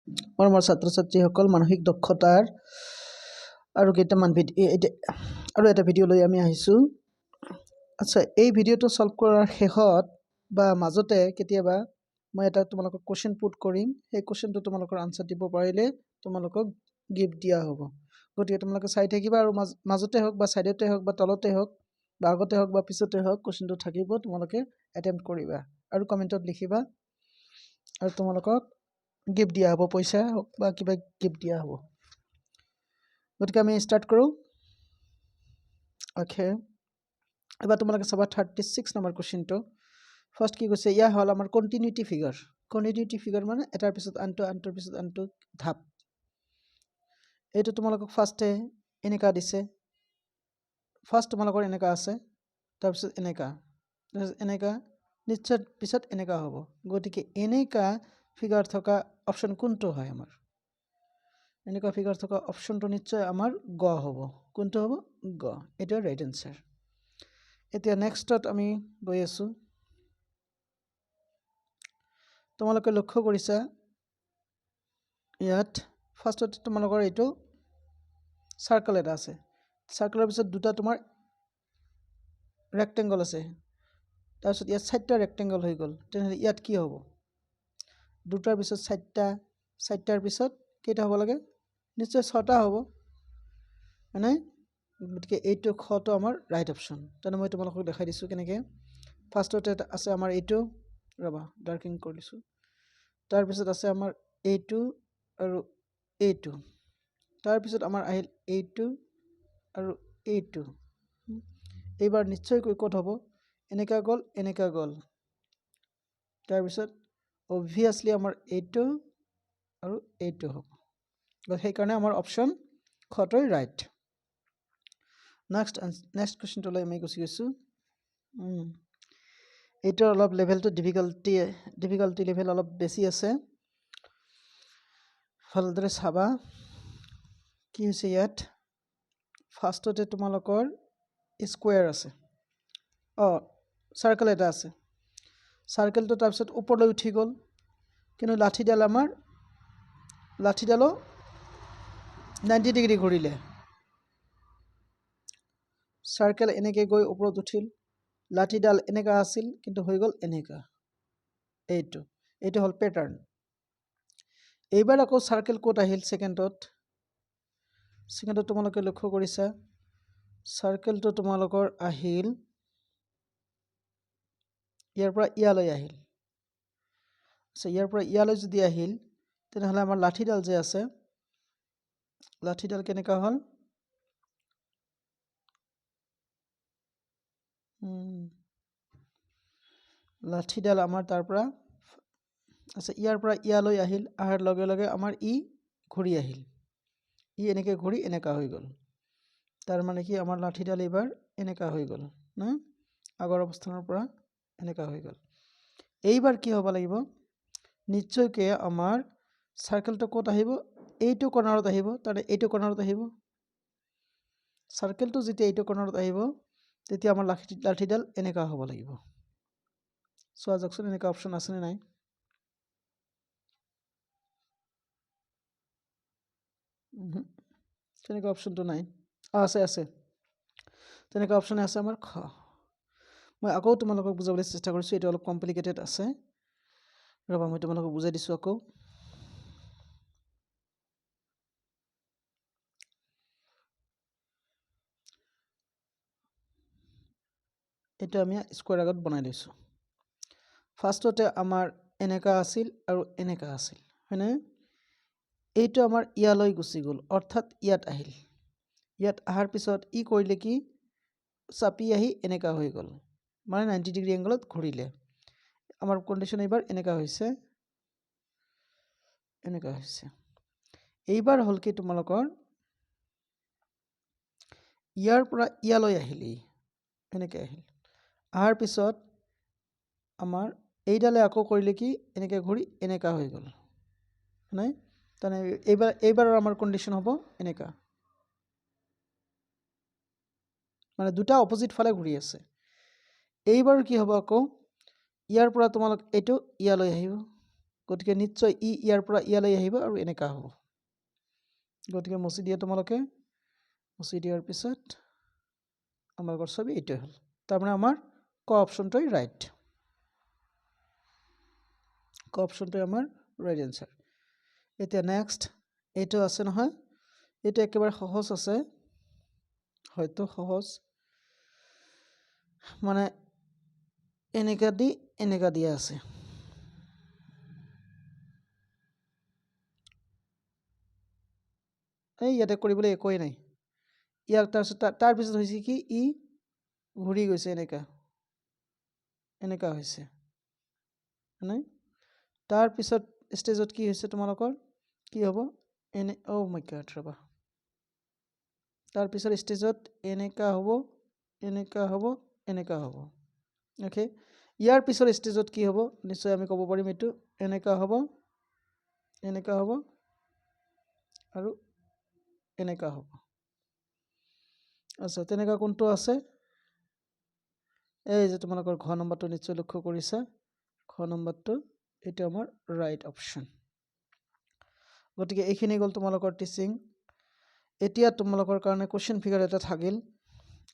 মোৰ ছাত্ৰ-ছাত্ৰীসকল মানসিক দক্ষতাৰ আৰু কেইটামান আৰু এটা ভিডিঅ' লৈ আমি আহিছোঁ। আচ্ছা, এই ভিডিঅ'টো সলভ কৰাৰ শেষত বা মাজতে কেতিয়াবা মই এটা তোমালোকক কোৱেশ্চন পুট কৰিম। সেই কোৱেশ্চনটো তোমালোকৰ আনসাৰ দিব পাৰিলে তোমালোকক গিফ্ট দিয়া হ'ব। গতিকে তোমালোকে চাই থাকিবা আৰু মাজতে হওক বা সাইডতে হওক বা তলতে হওক বা আগতে হওক বা পিছতে হওক কোৱেশ্চনটো থাকিব, তোমালোকে এটেম্প্ট কৰিবা আৰু কমেণ্টত লিখিবা আৰু তোমালোকক গিফ্ট দিয়া হ'ব, পইচা হওক বা কিবা গিফ্ট দিয়া হ'ব। গতিকে আমি ষ্টাৰ্ট কৰোঁ। অ'কে, এবাৰ তোমালোকে চাবা 36 নম্বৰ কুৱেশ্যনটো। ফাৰ্ষ্ট কি কৈছে, ইয়া হ'ল আমাৰ কণ্টিনিউটি ফিগাৰ। কণ্টিনিউটি ফিগাৰ মানে এটাৰ পিছত আনটো, আনটোৰ পিছত আনটো ধাপ। এইটো তোমালোকক ফাৰ্ষ্টে এনেকা দিছে, ফাৰ্ষ্ট তোমালোকৰ এনেকা আছে, তাৰপিছত এনেকা, তাৰপিছত এনেকা, নিশ্চয় পিছত এনেকা হ'ব। গতিকে এনেকা ফিগাৰ থকা অপশ্যন কোনটো হয় আমাৰ? এনেকুৱা ফিগাৰ থকা অপশ্যনটো নিশ্চয় আমাৰ গ হ'ব। কোনটো হ'ব? গ। এইটো ৰাইট এনচাৰ। এতিয়া নেক্সটত আমি গৈ আছোঁ। তোমালোকে লক্ষ্য কৰিছা ইয়াত ফাৰ্ষ্টত তোমালোকৰ এইটো চাৰ্কেল এটা আছে, চাৰ্কেলৰ পিছত দুটা তোমাৰ ৰেক্টেংগল আছে, তাৰপিছত ইয়াত 4টা ৰেক্টেংগল হৈ গ'ল। তেনেহ'লে ইয়াত কি হ'ব? দুটাৰ পিছত 4টা, 4টাৰ পিছত কেইটা হ'ব লাগে? নিশ্চয় 6টা হ'ব, হয়নে? গতিকে এইটো খটো আমাৰ ৰাইট অপশ্যন। তেনে মই তোমালোকক দেখাই দিছোঁ কেনেকৈ। ফাৰ্ষ্টতে আছে আমাৰ এইটো, ৰ'বা ডাৰ্কিং কৰি দিছোঁ। তাৰপিছত আছে আমাৰ এইটো আৰু এইটো, তাৰপিছত আমাৰ আহিল এইটো আৰু এইটো। এইবাৰ নিশ্চয়কৈ ক'ত হ'ব? এনেকা গ'ল, এনেকা গ'ল। তাৰপিছত অবভিয়াছলি আমাৰ এইটো আৰু এইটো হ'ব। সেইকাৰণে আমাৰ অপশ্যন খটোই ৰাইট। নেক্সট কুৱেশ্যনটোলৈ আমি গুচি গৈছোঁ। এইটোৰ অলপ লেভেলটো ডিফিকাল্টি লেভেল অলপ বেছি আছে, ভালদৰে চাবা। কি হৈছে ইয়াত? ফাৰ্ষ্টতে তোমালোকৰ স্কুৱেৰ আছে, চাৰ্কেল এটা আছে। চাৰ্কেলটো তাৰপিছত ওপৰলৈ উঠি গ'ল, কিন্তু লাঠিডালো 90 ডিগ্ৰী ঘূৰিলে। চাৰ্কেল এনেকৈ গৈ ওপৰত উঠিল, লাঠিডাল এনেকা আছিল কিন্তু হৈ গ'ল এনেকা। এইটো হ'ল পেটাৰ্ণ। এইবাৰ আকৌ চাৰ্কেল ক'ত আহিল? ছেকেণ্ডত তোমালোকে লক্ষ্য কৰিছা, চাৰ্কেলটো তোমালোকৰ আহিল ইয়াৰ পৰা ইয়ালৈ আহিল। আচ্ছা, ইয়াৰ পৰা ইয়ালৈ যদি আহিল, তেনেহ'লে আমাৰ লাঠিডাল যে আছে, লাঠিডাল কেনেকা হ'ল? লাঠিডাল আমাৰ তাৰ পৰা, আচ্ছা, ইয়াৰ পৰা ইয়ালৈ আহিল, অহাৰ লগে লগে আমাৰ ই ঘূৰি আহিল, ই এনেকৈ ঘূৰি এনেকা হৈ গ'ল। তাৰ মানে কি আমাৰ লাঠিডাল এইবাৰ এনেকা হৈ গ'ল না, আগৰ অৱস্থানৰ পৰা এনেকা হৈ গ'ল। এইবাৰ কি হ'ব লাগিব? নিশ্চয়কৈ আমাৰ চাৰ্কেলটো ক'ত আহিব? এইটো কৰ্ণাৰত আহিব, তাৰমানে এইটো কৰ্ণাৰত আহিব। চাৰ্কেলটো যেতিয়া এইটো কৰ্ণাৰত আহিব, তেতিয়া আমাৰ লাঠিডাল এনেকা হ'ব লাগিব। চোৱা যাওকচোন, এনেকা অপশ্যন আছেনে নাই? তেনেকুৱা অপশ্যনটো নাই। আছে। তেনেকুৱা অপশ্যনে আছে আমাৰ খ। মই আকৌ তোমালোকক বুজাবলৈ চেষ্টা কৰিছোঁ, এইটো অলপ কমপ্লিকেটেড আছে। ৰ'বা মই তোমালোকক বুজাই দিছোঁ আকৌ। এইটো আমি স্কুৱেৰ আগত বনাই লৈছোঁ। ফাৰ্ষ্টতে আমাৰ এনেকা আছিল আৰু এনেকা আছিল, হয়নে? এইটো আমাৰ ইয়ালৈ গুচি গ'ল, অৰ্থাৎ ইয়াত আহিল। ইয়াত অহাৰ পিছত ই কৰিলে কি? চাপি আহি এনেকা হৈ গ'ল, মানে 90 ডিগ্ৰী এংগলত ঘূৰিলে। আমাৰ কণ্ডিশ্যন এইবাৰ এনেকা হৈছে, এনেকা হৈছে। এইবাৰ হ'ল কি তোমালোকৰ, ইয়াৰ পৰা ইয়ালৈ আহিল, এনেকৈ আহিল। অহাৰ পিছত আমাৰ এইডালে আকৌ কৰিলে কি? এনেকৈ ঘূৰি এনেকা হৈ গ'ল, নাই? তাৰমানে এইবাৰৰ আমাৰ কণ্ডিশ্যন হ'ব এনেকা, মানে দুটা অপজিট ফালে ঘূৰি আছে। এইবাৰ কি হ'ব? আকৌ ইয়াৰ পৰা তোমালোক এইটো ইয়ালৈ আহিব, গতিকে নিশ্চয় ই ইয়াৰ পৰা ইয়ালৈ আহিব আৰু এনেকা হ'ব গতিকে মুছি দিয়া তোমালোকে মুছি দিয়াৰ পিছত আমাৰ ছবি এইটোৱে হ'ল তাৰমানে আমাৰ ক অপশ্যনটোই ৰাইট ক অপশ্যনটোই আমাৰ ৰাইট এনসাৰ এতিয়া নেক্সট এইটো আছে নহয় এইটো একেবাৰে সহজ আছে হয়তো সহজ মানে এনেকা দিয়া আছে এই ইয়াতে কৰিবলৈ একোই নাই ইয়াৰ তাৰ পিছত হৈছে কি ই ঘূৰি গৈছে এনেকা হৈছে নাই তাৰ পিছত ষ্টেজত কি হৈছে তোমালোকৰ কি হ'ব এনে ও মাই গড ৰবা তাৰ পিছত ষ্টেজত এনেকা হ'ব ওকে ইয়াৰ পিছৰ ষ্টেজত কি হ'ব নিশ্চয় আমি ক'ব পাৰিম এইটো এনেকা হ'ব আৰু এনেকা হ'ব আচ্ছা তেনেকা কোনটো আছে এই যে তোমালোকৰ ঘ নম্বৰটো নিশ্চয় লক্ষ্য কৰিছা ঘ নম্বৰটো এটা আমাৰ ৰাইট অপশ্যন গতিকে এইখিনি গ'ল তোমালোকৰ টিচিং এতিয়া তোমালোকৰ কাৰণে কোশ্চেন ফিগাৰ এটা থাকিল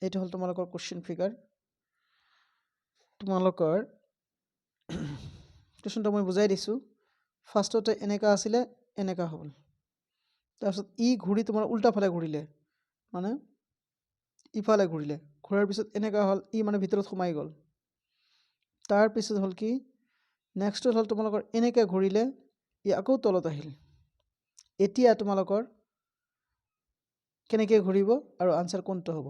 এইটো হ'ল তোমালোকৰ কোশ্চেন ফিগাৰ তোমালোকৰ কোশ্চেনটো মই বুজাই দিছোঁ ফাৰ্ষ্টতে এনেকা আছিলে এনেকা হ'ল তাৰপিছত ই ঘূৰি তোমাৰ উল্টা ফালে ঘূৰিলে মানে ইফালে ঘূৰিলে ঘূৰাৰ পিছত এনেকা হ'ল ই মানে ভিতৰত সোমাই গ'ল তাৰ পিছত হ'ল কি নেক্সট হ'ল তোমালোকৰ এনেকে ঘূৰিলে ই আকৌ তলত আহিল এতিয়া তোমালোকৰ কেনেকৈ ঘূৰিব আৰু আনসাৰ কোনটো হ'ব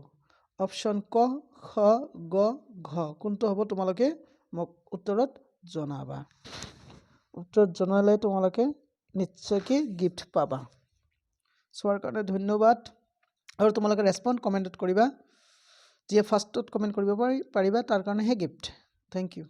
অপশ্যন ক খ গ ঘ কোনটো হ'ব তোমালোকে মোক উত্তৰত জনাবা উত্তৰত জনালে তোমালোকে নিশ্চয়কৈ গিফ্ট পাবা চোৱাৰ কাৰণে ধন্যবাদ আৰু তোমালোকে ৰেছপন্ড কমেণ্টত কৰিবা যিয়ে ফাৰ্ষ্টত কমেণ্ট কৰিব পাৰিবা তাৰ কাৰণেহে গিফ্ট থেংক ইউ